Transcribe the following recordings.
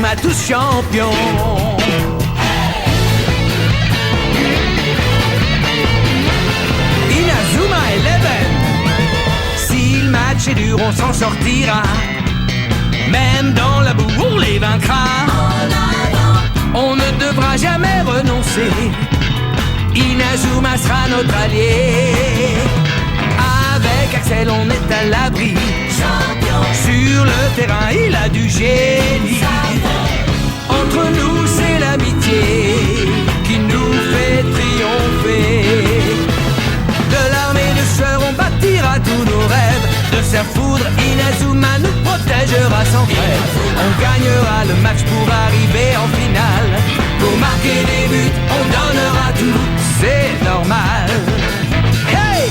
Inazuma tous champions. Inazuma Eleven. Si le match est dur, on s'en sortira. Même dans la boue, on les vaincra. On ne devra jamais renoncer. Inazuma sera notre allié. Avec Axel, on est à l'abri. Sur le terrain, il a du génie. Entre nous, c'est l'amitié qui nous fait triompher. De l'armée de sœurs, on bâtira tous nos rêves. De sa foudre, Inazuma nous protégera sans trêve. On gagnera le match pour arriver en finale. Pour marquer des buts, on donnera tout, c'est normal. Hey!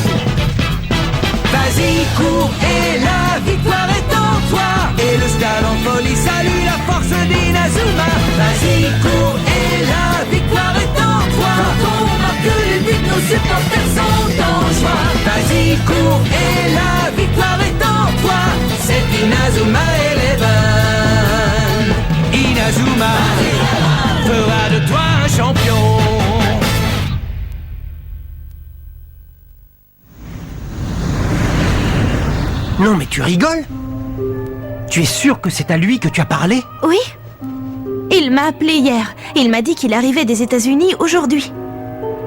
Vas-y, cours et la victoire est en toi. Et le stade en folie salue la force d'Inazuma. Vas-y, cours et la victoire est en toi. Quand on marque les buts, nos supporters sont en joie. Vas-y, cours et la victoire est en toi. C'est Inazuma Eleven. Inazuma fera de toi un champion. Non mais tu rigoles? Tu es sûr que c'est à lui que tu as parlé? Oui. Il m'a appelé hier. Il m'a dit qu'il arrivait des États-Unis aujourd'hui.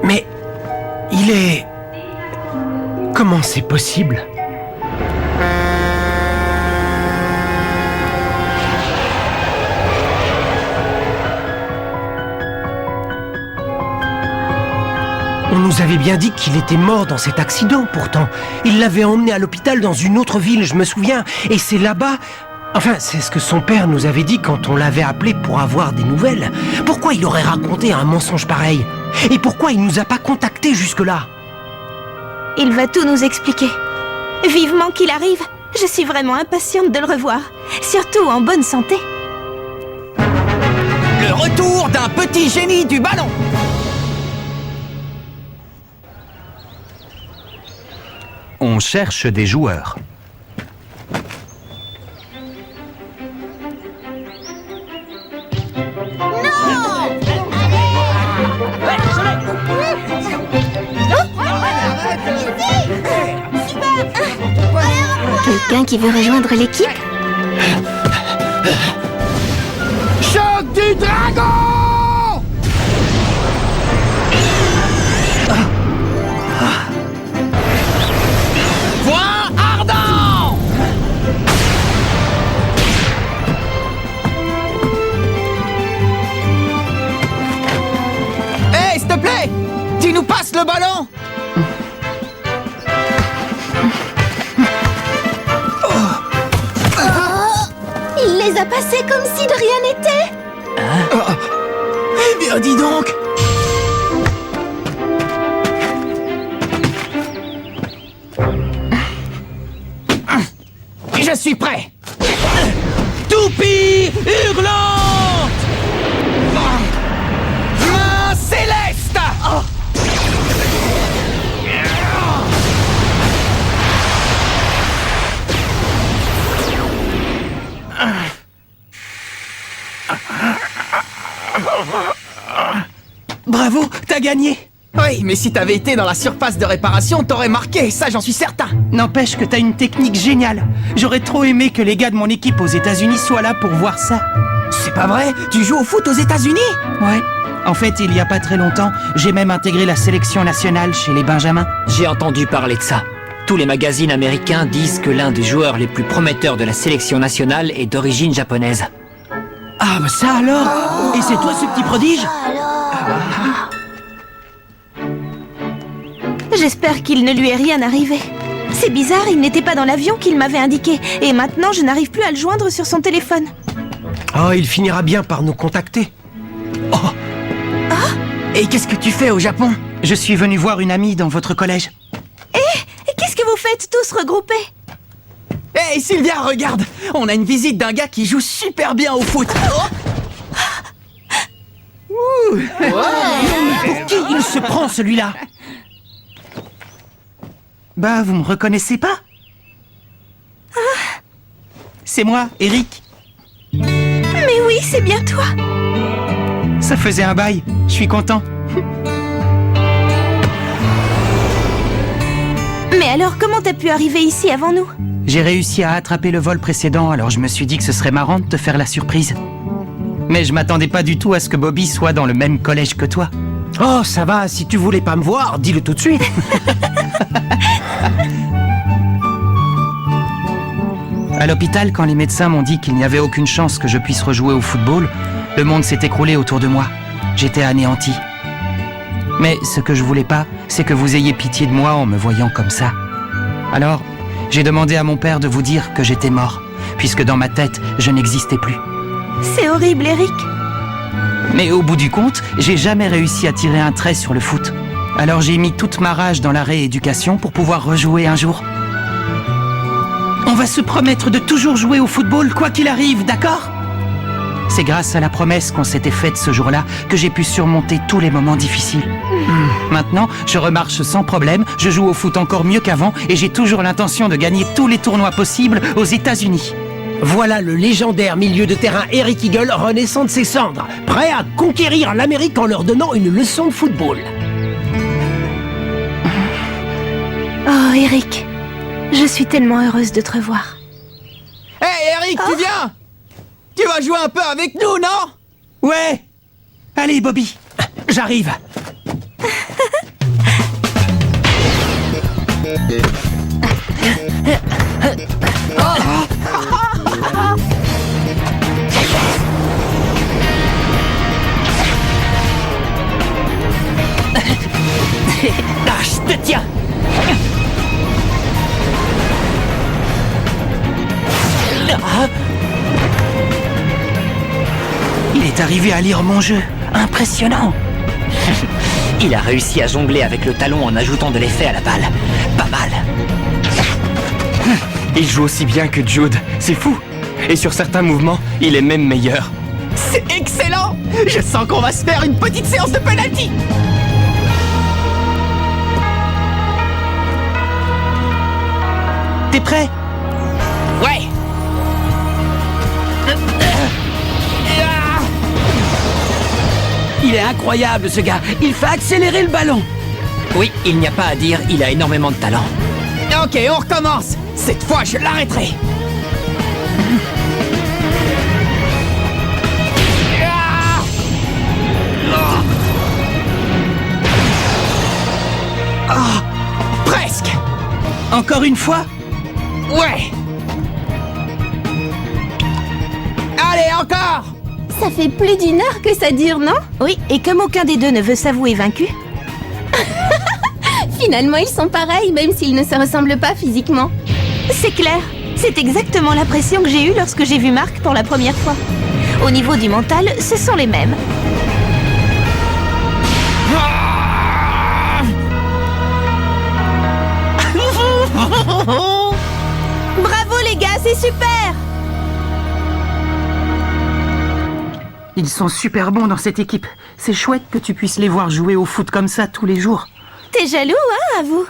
Mais... il est... Comment c'est possible? On nous avait bien dit qu'il était mort dans cet accident, pourtant. Il l'avait emmené à l'hôpital dans une autre ville, je me souviens. Et c'est là-bas... Enfin, c'est ce que son père nous avait dit quand on l'avait appelé pour avoir des nouvelles. Pourquoi il aurait raconté un mensonge pareil? Et pourquoi il nous a pas contactés jusque-là? Il va tout nous expliquer. Vivement qu'il arrive. Je suis vraiment impatiente de le revoir. Surtout en bonne santé. Le retour d'un petit génie du ballon. On cherche des joueurs. Quelqu'un qui veut rejoindre l'équipe? Choc du dragon! Point ardent! Hey, s'il te plaît! Tu nous passes le ballon! Il les a passés comme si de rien n'était. Eh bien, dis donc! Je suis prêt! Toupie hurlante! Main céleste! Bravo, t'as gagné! Oui, mais si t'avais été dans la surface de réparation, t'aurais marqué, ça j'en suis certain! N'empêche que t'as une technique géniale. J'aurais trop aimé que les gars de mon équipe aux États-Unis soient là pour voir ça. C'est pas vrai? Tu joues au foot aux États-Unis? Ouais. En fait, il y a pas très longtemps, j'ai même intégré la sélection nationale chez les Benjamins. J'ai entendu parler de ça. Tous les magazines américains disent que l'un des joueurs les plus prometteurs de la sélection nationale est d'origine japonaise. Ah, bah ça alors! Et c'est toi ce petit prodige? J'espère qu'il ne lui est rien arrivé. C'est bizarre, il n'était pas dans l'avion qu'il m'avait indiqué. Et maintenant, je n'arrive plus à le joindre sur son téléphone. Oh, il finira bien par nous contacter. Oh! Et qu'est-ce que tu fais au Japon? Je suis venu voir une amie dans votre collège. Et qu'est-ce que vous faites tous regroupés? Hey Sylvia, regarde! On a une visite d'un gars qui joue super bien au foot! Pour qui il se prend, celui-là? Bah, vous me reconnaissez pas? C'est moi, Eric. Mais oui, Oui, c'est bien toi. Ça faisait un bail, je suis content. Mais alors, comment t'as pu arriver ici avant nous? J'ai réussi à attraper le vol précédent, alors je me suis dit que ce serait marrant de te faire la surprise. Mais je m'attendais pas du tout à ce que Bobby soit dans le même collège que toi. Oh, ça va, si tu voulais pas me voir, dis-le tout de suite. À l'hôpital, quand les médecins m'ont dit qu'il n'y avait aucune chance que je puisse rejouer au football, le monde s'est écroulé autour de moi. J'étais anéanti. Mais ce que je voulais pas, c'est que vous ayez pitié de moi en me voyant comme ça. Alors, j'ai demandé à mon père de vous dire que j'étais mort, puisque dans ma tête, je n'existais plus. C'est horrible, Eric. Mais au bout du compte, j'ai jamais réussi à tirer un trait sur le foot. Alors j'ai mis toute ma rage dans la rééducation pour pouvoir rejouer un jour. On va se promettre de toujours jouer au football, quoi qu'il arrive, d'accord ? C'est grâce à la promesse qu'on s'était faite ce jour-là que j'ai pu surmonter tous les moments difficiles. Maintenant, je remarche sans problème, je joue au foot encore mieux qu'avant et j'ai toujours l'intention de gagner tous les tournois possibles aux États-Unis. Voilà le légendaire milieu de terrain Eric Eagle renaissant de ses cendres, prêt à conquérir l'Amérique en leur donnant une leçon de football. Oh, Eric, je suis tellement heureuse de te revoir. Hey Eric, tu viens? Tu vas jouer un peu avec nous, non? Ouais. Allez, Bobby, j'arrive. Ah, je te tiens. Ah. Il est arrivé à lire mon jeu. Impressionnant. Il a réussi à jongler avec le talon en ajoutant de l'effet à la balle. Pas mal. Il joue aussi bien que Jude, c'est fou. Et sur certains mouvements, il est même meilleur. C'est excellent! Je sens qu'on va se faire une petite séance de penalty! T'es prêt? Ouais! Il est incroyable, ce gars. Il fait accélérer le ballon. Oui, il n'y a pas à dire, il a énormément de talent. Ok, on recommence! Cette fois, je l'arrêterai! Presque! Encore une fois? Ouais! Allez, encore! Ça fait plus d'une heure que ça dure, non? Oui, et comme aucun des deux ne veut s'avouer vaincu. Finalement, ils sont pareils, même s'ils ne se ressemblent pas physiquement. C'est clair. C'est exactement l'impression que j'ai eue lorsque j'ai vu Marc pour la première fois. Au niveau du mental, ce sont les mêmes. Bravo les gars, c'est super! Ils sont super bons dans cette équipe. C'est chouette que tu puisses les voir jouer au foot comme ça tous les jours. T'es jaloux, hein, avoue?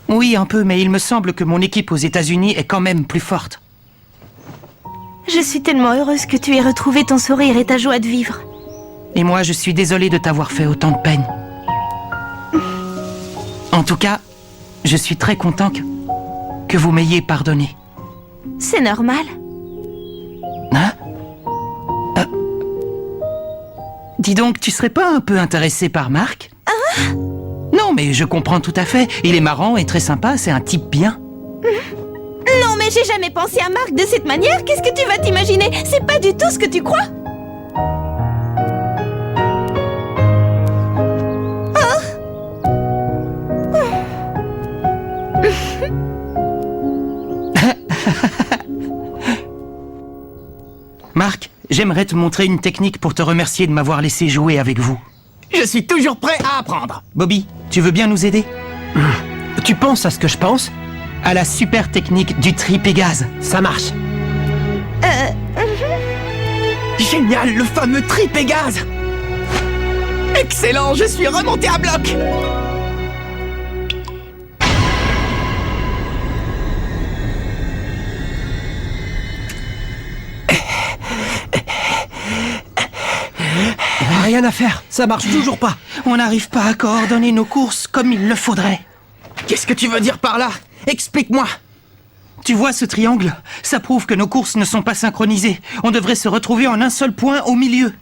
Oui, un peu, mais il me semble que mon équipe aux États-Unis est quand même plus forte. Je suis tellement heureuse que tu aies retrouvé ton sourire et ta joie de vivre. Et moi, je suis désolé de t'avoir fait autant de peine. En tout cas, je suis très content que vous m'ayez pardonné. C'est normal. Hein? Dis donc, tu serais pas un peu intéressé par Marc? Non, mais je comprends tout à fait. Il est marrant et très sympa, c'est un type bien. Non, mais j'ai jamais pensé à Marc de cette manière. Qu'est-ce que tu vas t'imaginer? C'est pas du tout ce que tu crois. Marc, j'aimerais te montrer une technique pour te remercier de m'avoir laissé jouer avec vous. Je suis toujours prêt à apprendre! Bobby, tu veux bien nous aider? Tu penses à ce que je pense? À la super technique du tripégase. Ça marche. Génial, le fameux tripégase! Excellent, je suis remonté à bloc! rien à faire, ça marche toujours pas. On n'arrive pas à coordonner nos courses comme il le faudrait. Qu'est-ce que tu veux dire par là? Explique-moi. Tu vois ce triangle? Ça prouve que nos courses ne sont pas synchronisées. On devrait se retrouver en un seul point au milieu.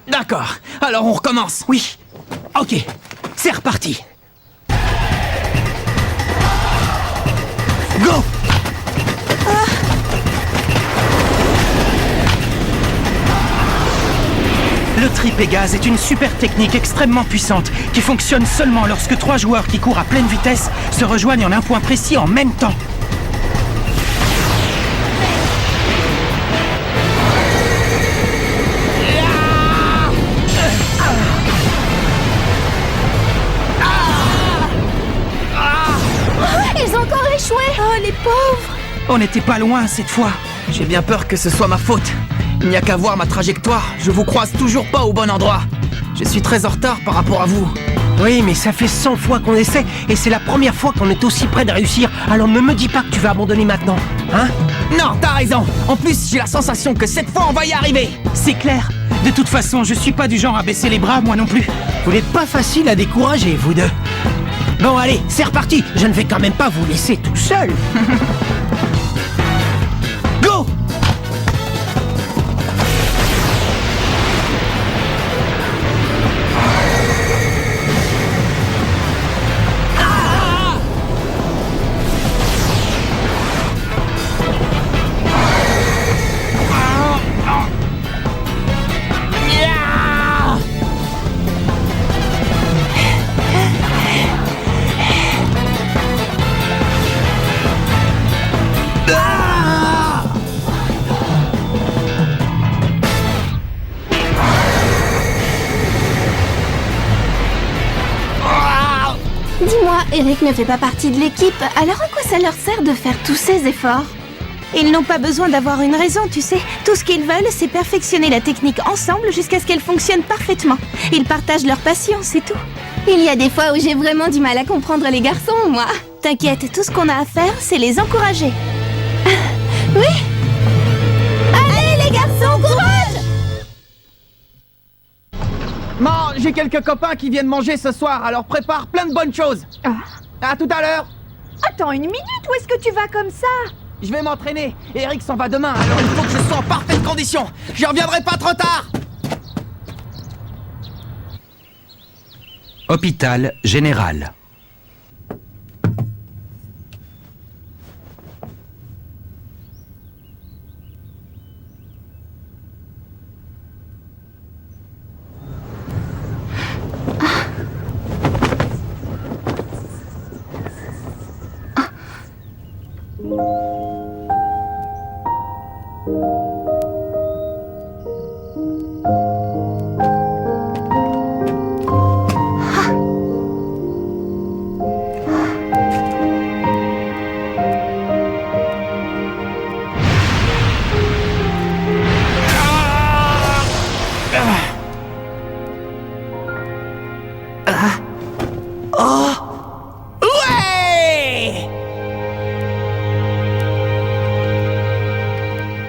D'accord, alors on recommence. Oui. Ok, c'est reparti. Go! Le tripégase est une super technique extrêmement puissante qui fonctionne seulement lorsque 3 joueurs qui courent à pleine vitesse se rejoignent en un point précis en même temps. Ils ont encore échoué. Oh, les pauvres! On n'était pas loin cette fois. J'ai bien peur que ce soit ma faute. Il n'y a qu'à voir ma trajectoire, je vous croise toujours pas au bon endroit. Je suis très en retard par rapport à vous. Oui, mais ça fait 100 fois qu'on essaie, et c'est la première fois qu'on est aussi près de réussir. Alors ne me dis pas que tu vas abandonner maintenant, hein? Non, t'as raison. En plus, j'ai la sensation que cette fois on va y arriver. C'est clair. De toute façon, je suis pas du genre à baisser les bras, moi non plus. Vous n'êtes pas facile à décourager, vous deux. Bon, allez, c'est reparti. Je ne vais quand même pas vous laisser tout seul. Go! Dis-moi, Eric ne fait pas partie de l'équipe, alors à quoi ça leur sert de faire tous ces efforts? Ils n'ont pas besoin d'avoir une raison, tu sais. Tout ce qu'ils veulent, c'est perfectionner la technique ensemble jusqu'à ce qu'elle fonctionne parfaitement. Ils partagent leur passion, c'est tout. Il y a des fois où j'ai vraiment du mal à comprendre les garçons, moi. T'inquiète, tout ce qu'on a à faire, c'est les encourager. Oui. Allez les garçons, courage! Maman, j'ai quelques copains qui viennent manger ce soir, alors prépare plein de bonnes choses. À tout à l'heure. Attends une minute, où est-ce que tu vas comme ça? Je vais m'entraîner. Eric s'en va demain, alors il faut que je sois en parfaite condition. Je reviendrai pas trop tard. Hôpital général.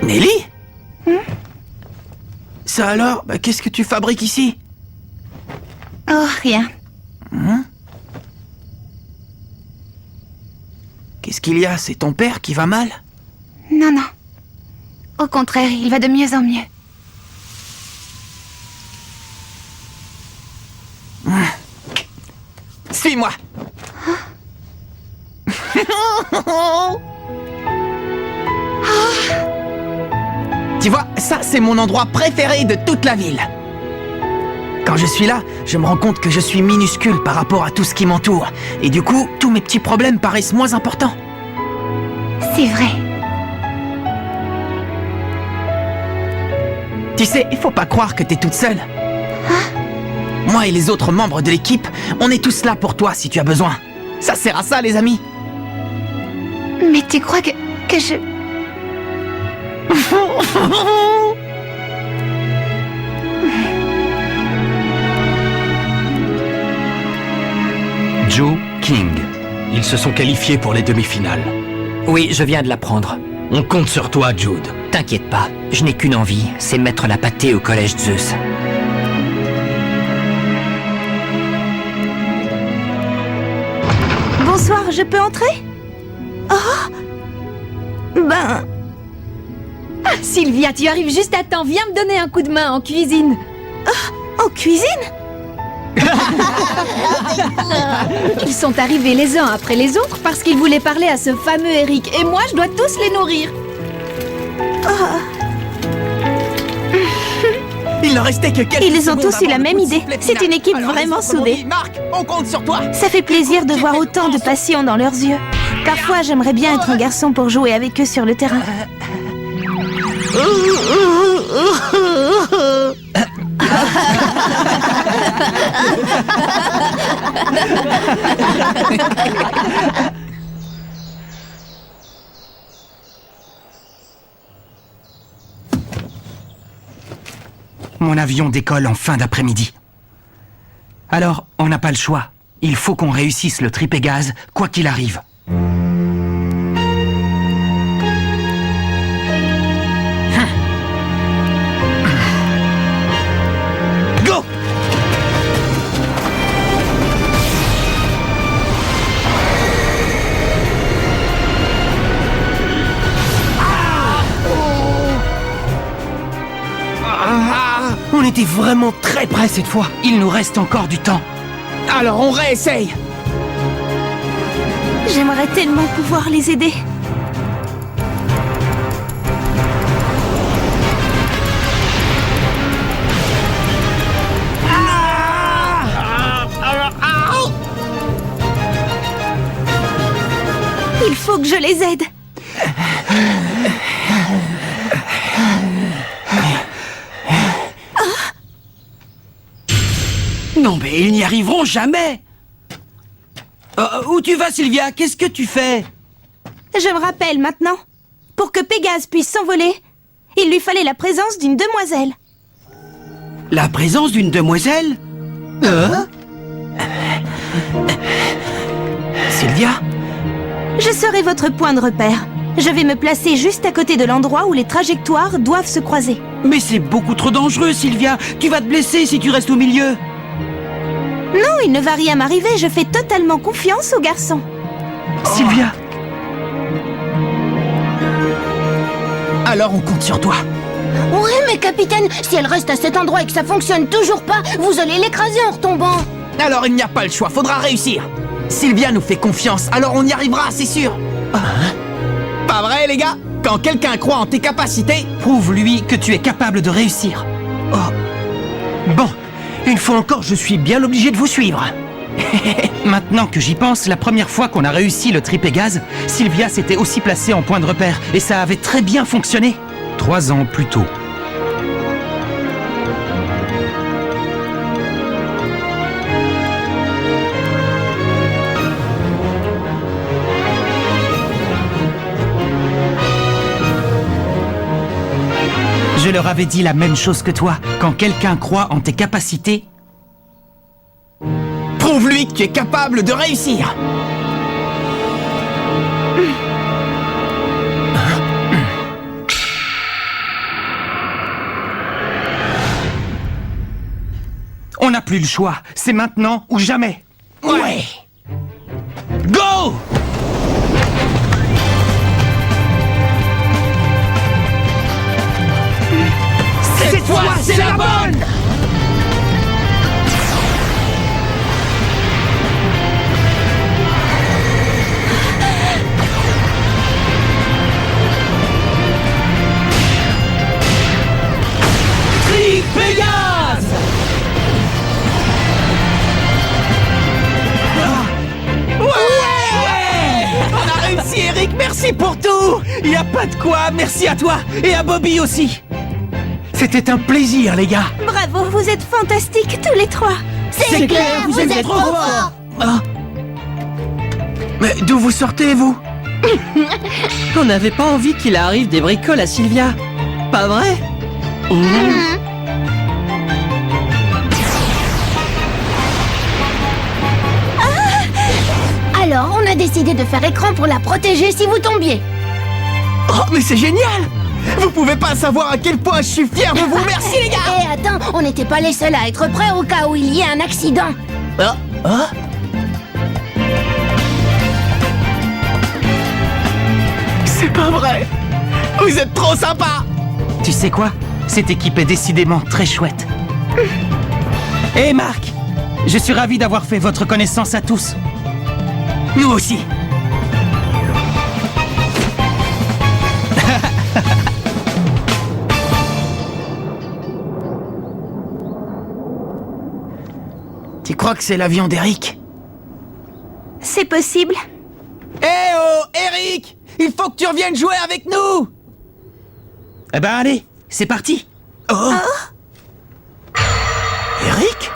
Nelly? Ça alors? Qu'est-ce que tu fabriques ici? Oh, rien. Qu'est-ce qu'il y a? C'est ton père qui va mal? Non, non. Au contraire, il va de mieux en mieux. Suis-moi. Tu vois, ça c'est mon endroit préféré de toute la ville. Quand je suis là, je me rends compte que je suis minuscule par rapport à tout ce qui m'entoure. Et du coup, tous mes petits problèmes paraissent moins importants. C'est vrai. Tu sais, il faut pas croire que t'es toute seule. Moi et les autres membres de l'équipe, on est tous là pour toi si tu as besoin. Ça sert à ça, les amis. Mais tu crois que je... Joe King. Ils se sont qualifiés pour les demi-finales. Oui, je viens de l'apprendre. On compte sur toi, Jude. T'inquiète pas, je n'ai qu'une envie, c'est mettre la pâtée au collège Zeus. Bonsoir, je peux entrer? Oh! Ben... Ah, Sylvia, tu arrives juste à temps. Viens me donner un coup de main en cuisine. En cuisine? Ils sont arrivés les uns après les autres parce qu'ils voulaient parler à ce fameux Eric. Et moi, je dois tous les nourrir. Il ne restait que quelques Ils ont secondes tous eu avant la le même coup de idée. sifflet C'est final. une équipe Alors, vraiment les autres m'ont soudée. dit, Marc, on compte sur toi. Ça fait plaisir de voir autant de passion dans leurs yeux. Parfois, j'aimerais bien être un garçon pour jouer avec eux sur le terrain. Mon avion décolle en fin d'après-midi. Alors, on n'a pas le choix. Il faut qu'on réussisse le tripégaz, quoi qu'il arrive. Go! On était vraiment très près cette fois. Il nous reste encore du temps. Alors on réessaye. J'aimerais tellement pouvoir les aider. Il faut que je les aide. Non mais ils n'y arriveront jamais. Où tu vas, Sylvia? Qu'est-ce que tu fais? Je me rappelle maintenant. Pour que Pégase puisse s'envoler, il lui fallait la présence d'une demoiselle. La présence d'une demoiselle? Sylvia? Je serai votre point de repère. Je vais me placer juste à côté de l'endroit où les trajectoires doivent se croiser. Mais c'est beaucoup trop dangereux, Sylvia. Tu vas te blesser si tu restes au milieu. Non, il ne va rien m'arriver. Je fais totalement confiance aux garçons. Sylvia? Alors on compte sur toi. Ouais, mais capitaine, si elle reste à cet endroit et que ça fonctionne toujours pas, vous allez l'écraser en retombant. Alors il n'y a pas le choix, faudra réussir. Sylvia nous fait confiance, alors on y arrivera, c'est sûr. Pas vrai, les gars? Quand quelqu'un croit en tes capacités... Prouve-lui que tu es capable de réussir. Bon, une fois encore, je suis bien obligé de vous suivre. Maintenant que j'y pense, la première fois qu'on a réussi le tripégaz, Sylvia s'était aussi placée en point de repère et ça avait très bien fonctionné. 3 ans plus tôt. Je leur avais dit la même chose que toi. Quand quelqu'un croit en tes capacités, Prouve-lui que tu es capable de réussir. on n'a plus le choix. C'est maintenant ou jamais. Ouais. Go! Cette fois, c'est la bonne! Tripégase! On a réussi, Eric, merci pour tout. Y a pas de quoi, merci à toi et à Bobby aussi. C'était un plaisir, les gars. Bravo, vous êtes fantastiques tous les trois. C'est clair, vous êtes trop forts. Mais d'où vous sortez, vous? On n'avait pas envie qu'il arrive des bricoles à Sylvia. Pas vrai? Alors, on a décidé de faire écran pour la protéger si vous tombiez. Oh, mais c'est génial. Vous pouvez pas savoir à quel point je suis fier de vous. Merci, les gars. Et attends, on n'était pas les seuls à être prêts au cas où il y ait un accident. Vous êtes trop sympa. Tu sais quoi? Cette équipe est décidément très chouette. Hé Marc, je suis ravi d'avoir fait votre connaissance à tous. Nous aussi. Tu crois que c'est l'avion d'Eric? C'est possible. Eh oh, Eric! Il faut que tu reviennes jouer avec nous! Eh ben allez, c'est parti. Oh! Eric?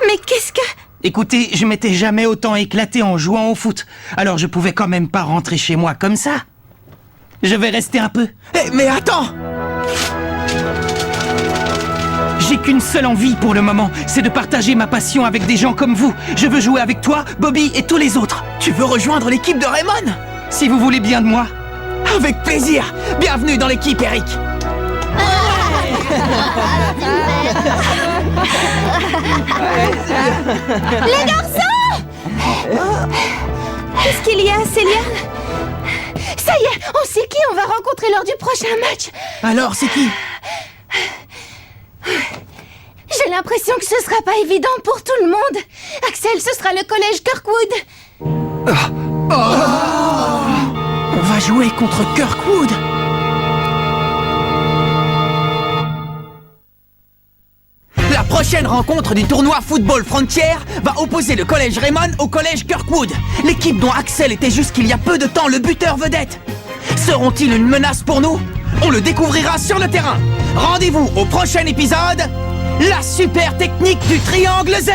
Mais qu'est-ce que... Écoutez, je m'étais jamais autant éclaté en jouant au foot, alors je pouvais quand même pas rentrer chez moi comme ça. Je vais rester un peu. Eh, mais attends! J'ai qu'une seule envie pour le moment, c'est de partager ma passion avec des gens comme vous. Je veux jouer avec toi, Bobby et tous les autres. Tu veux rejoindre l'équipe de Raymond? Si vous voulez bien de moi. Avec plaisir! Bienvenue dans l'équipe, Eric! Les garçons! Qu'est-ce qu'il y a, Célia? Ça y est, on sait qui on va rencontrer lors du prochain match. Alors, c'est qui? J'ai l'impression que ce sera pas évident pour tout le monde. Axel, ce sera le collège Kirkwood. On va jouer contre Kirkwood. La prochaine rencontre du tournoi Football Frontier va opposer le collège Raymond au collège Kirkwood. L'équipe dont Axel était jusqu'il y a peu de temps le buteur vedette. Seront-ils une menace pour nous? On le découvrira sur le terrain. Rendez-vous au prochain épisode, la super technique du triangle Z.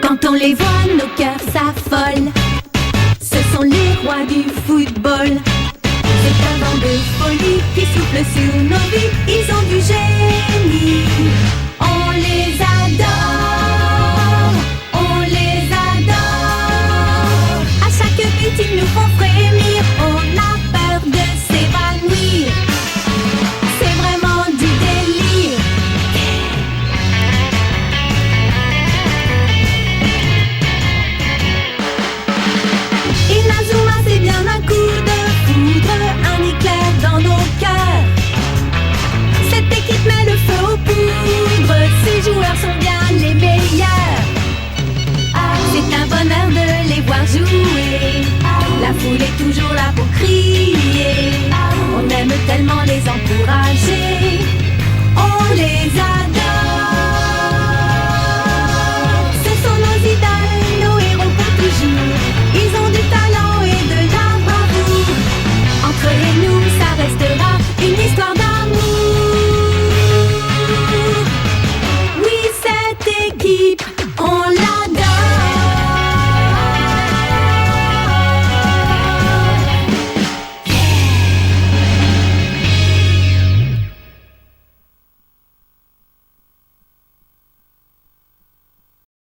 Quand on les voit, nos cœurs s'affolent. Ce sont les rois du football. C'est un vent de folie qui souffle sur nos vies. Ils ont du génie.